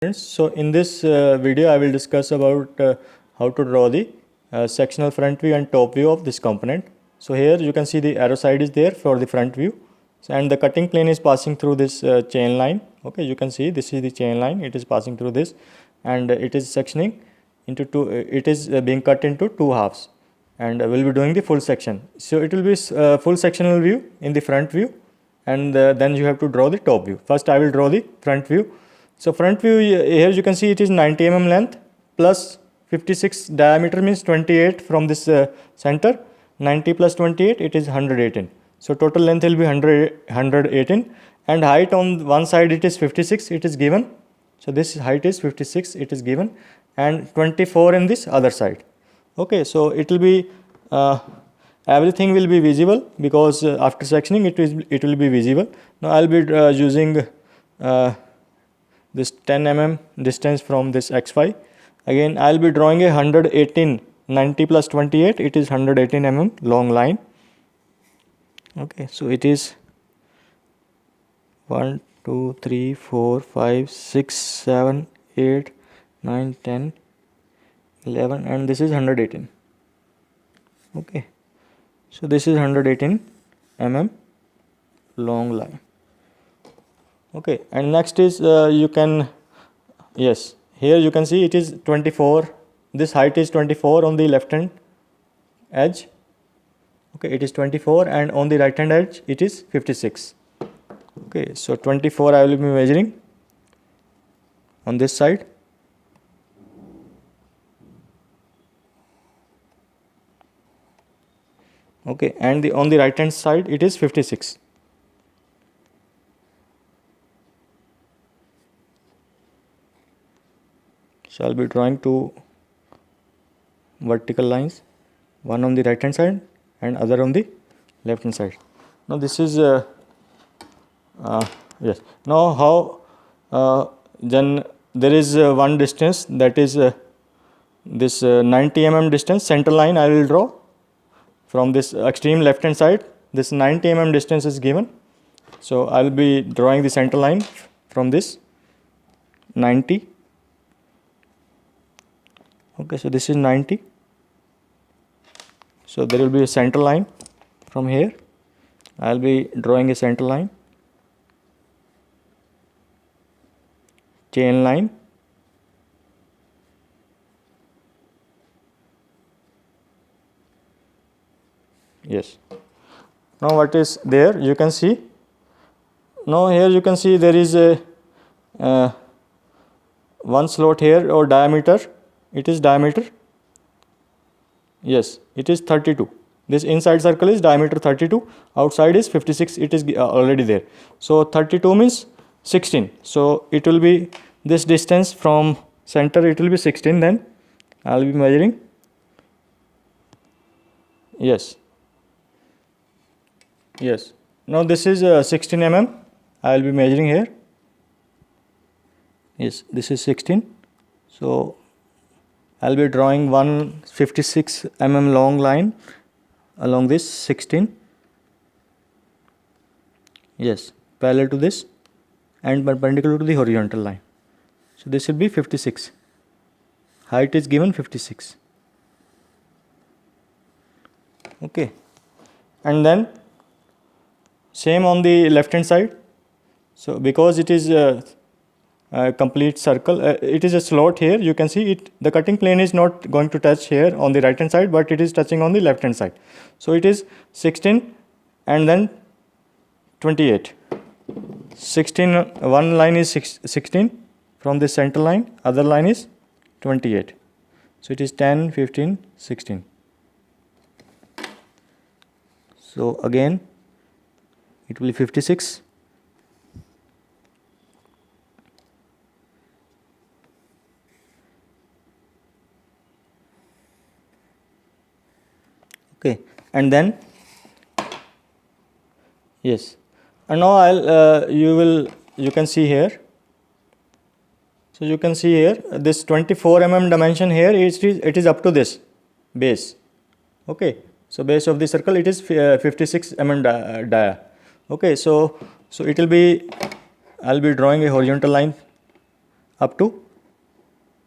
So in this video I will discuss about how to draw the sectional front view and top view of this component. So here you can see the arrow side is there for the front view, and the cutting plane is passing through this chain line. Okay, you can see this is the chain line, it is passing through this, and it is sectioning into two, it is being cut into two halves, and we'll be doing the full section. So it will be full sectional view in the front view, and then you have to draw the top view. First I will draw the front view. So front view, here you can see it is 90 mm length plus 56 diameter, means 28 from this center. 90 plus 28, it is 118. So total length will be 118, and height on one side it is 56, it is given. So this height is 56, it is given, and 24 in this other side. Okay, so it will be everything will be visible, because after sectioning it will be visible. Now I'll be using this 10 mm distance from this XY. Again I'll be drawing a 118, 90 plus 28, it is 118 mm long line. Okay, so it is 1 2 3 4 5 6 7 8 9 10 11, and this is 118. Okay, so this is 118 mm long line. Okay, and next is you can, yes, here you can see it is 24, this height is 24 on the left hand edge. Okay, it is 24, and on the right hand edge it is 56. Okay, so 24 I will be measuring on this side. Okay, and on the right hand side it is 56. So I'll be drawing two vertical lines, one on the right hand side and other on the left hand side. Now this is yes. Now how then there is one distance, that is this 90 mm distance, center line I will draw from this extreme left hand side. This 90 mm distance is given, so I will be drawing the center line from this 90. Okay, so this is 90, so there will be a center line from here. I will be drawing a center line, chain line, yes. Now what is there, you can see, now here you can see there is a one slot here, or diameter, it is diameter, yes, it is 32. This inside circle is diameter 32, outside is 56, it is already there. So 32 means 16, so it will be this distance from center, it will be 16. Then I will be measuring, yes, yes. Now this is 16 mm, I will be measuring here, yes, this is 16. So I'll be drawing 156 mm long line along this 16, yes, parallel to this and perpendicular to the horizontal line. So this will be 56, height is given 56. Okay, and then same on the left hand side. So because it is a complete circle, it is a slot here, you can see it, the cutting plane is not going to touch here on the right hand side, but it is touching on the left hand side. So it is 16 and then 28. 16, one line is 16 from the center line, other line is 28. So it is 10, 15, 16. So again it will be 56. Okay, and then yes, and now I'll you can see here. So you can see here this 24 mm dimension here, it is up to this base. Okay, so base of the circle it is 56 mm dia. Okay, so it will be, I'll be drawing a horizontal line up to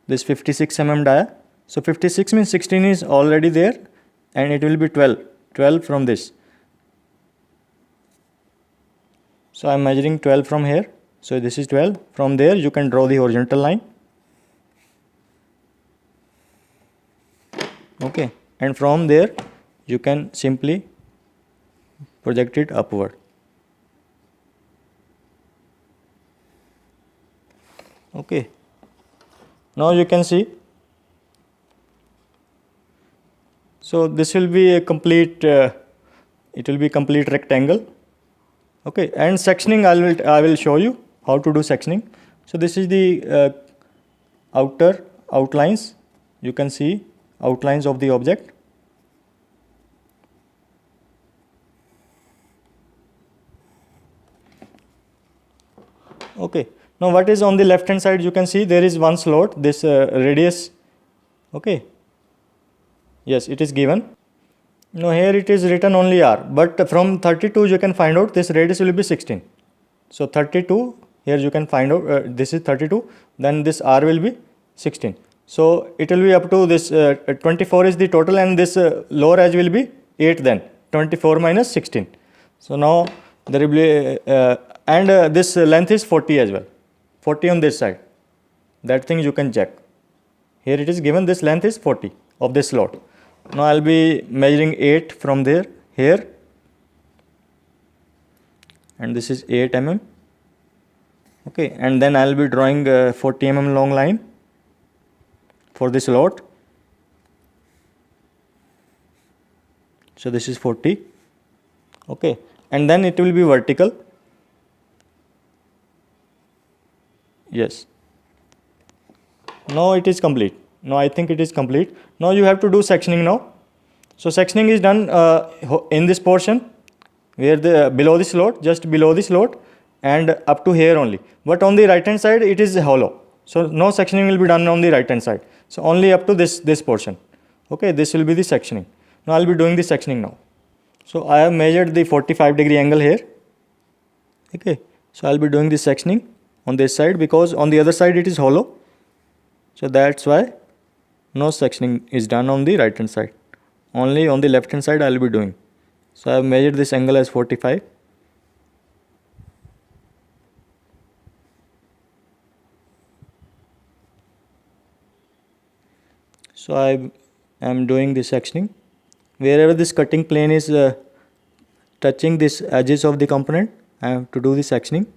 this 56 mm dia. So 56 means 16 is already there, and it will be 12 from this. So I am measuring 12 from here. So this is 12. From there you can draw the horizontal line. Okay, and from there you can simply project it upward. Okay, now you can see. So this will be a complete it will be complete rectangle. Okay, and sectioning I will show you how to do sectioning. So this is the outer outlines. You can see outlines of the object. Okay, now what is on the left hand side? You can see there is one slot, this radius. Okay, yes, it is given. Now here it is written only R, but from 32 you can find out this radius will be 16. So 32, here you can find out this is 32, then this R will be 16. So it will be up to this 24 is the total, and this lower edge will be 8, then 24 minus 16. So now there will be and this length is 40 as well, 40 on this side. That thing you can check. Here it is given this length is 40 of this slot. Now I will be measuring 8 from there here, and this is 8 mm. Okay, and then I will be drawing 40 mm long line for this slot. So this is 40. Okay, and then it will be vertical. Yes. Now it is complete. Now I think it is complete. Now you have to do sectioning now. So sectioning is done in this portion where the below the slot, just below the slot, and up to here only. But on the right hand side it is hollow. So no sectioning will be done on the right hand side. So only up to this portion. Okay, this will be the sectioning. Now I will be doing the sectioning now. So I have measured the 45-degree angle here. Okay, so I will be doing the sectioning on this side because on the other side it is hollow. So that's why no sectioning is done on the right hand side. Only on the left hand side I will be doing. So I have measured this angle as 45. So I am doing the sectioning. Wherever this cutting plane is touching this edges of the component, I have to do the sectioning.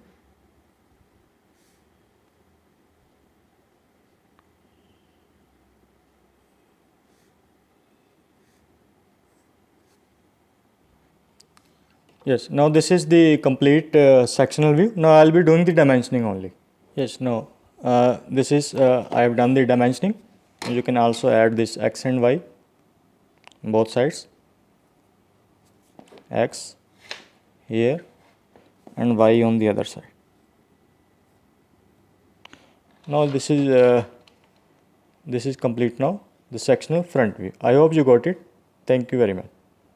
Yes, now this is the complete sectional view. Now I will be doing the dimensioning only. Yes, now this is I have done the dimensioning. You can also add this X and Y both sides. X here and Y on the other side. Now this is complete now, the sectional front view. I hope you got it. Thank you very much.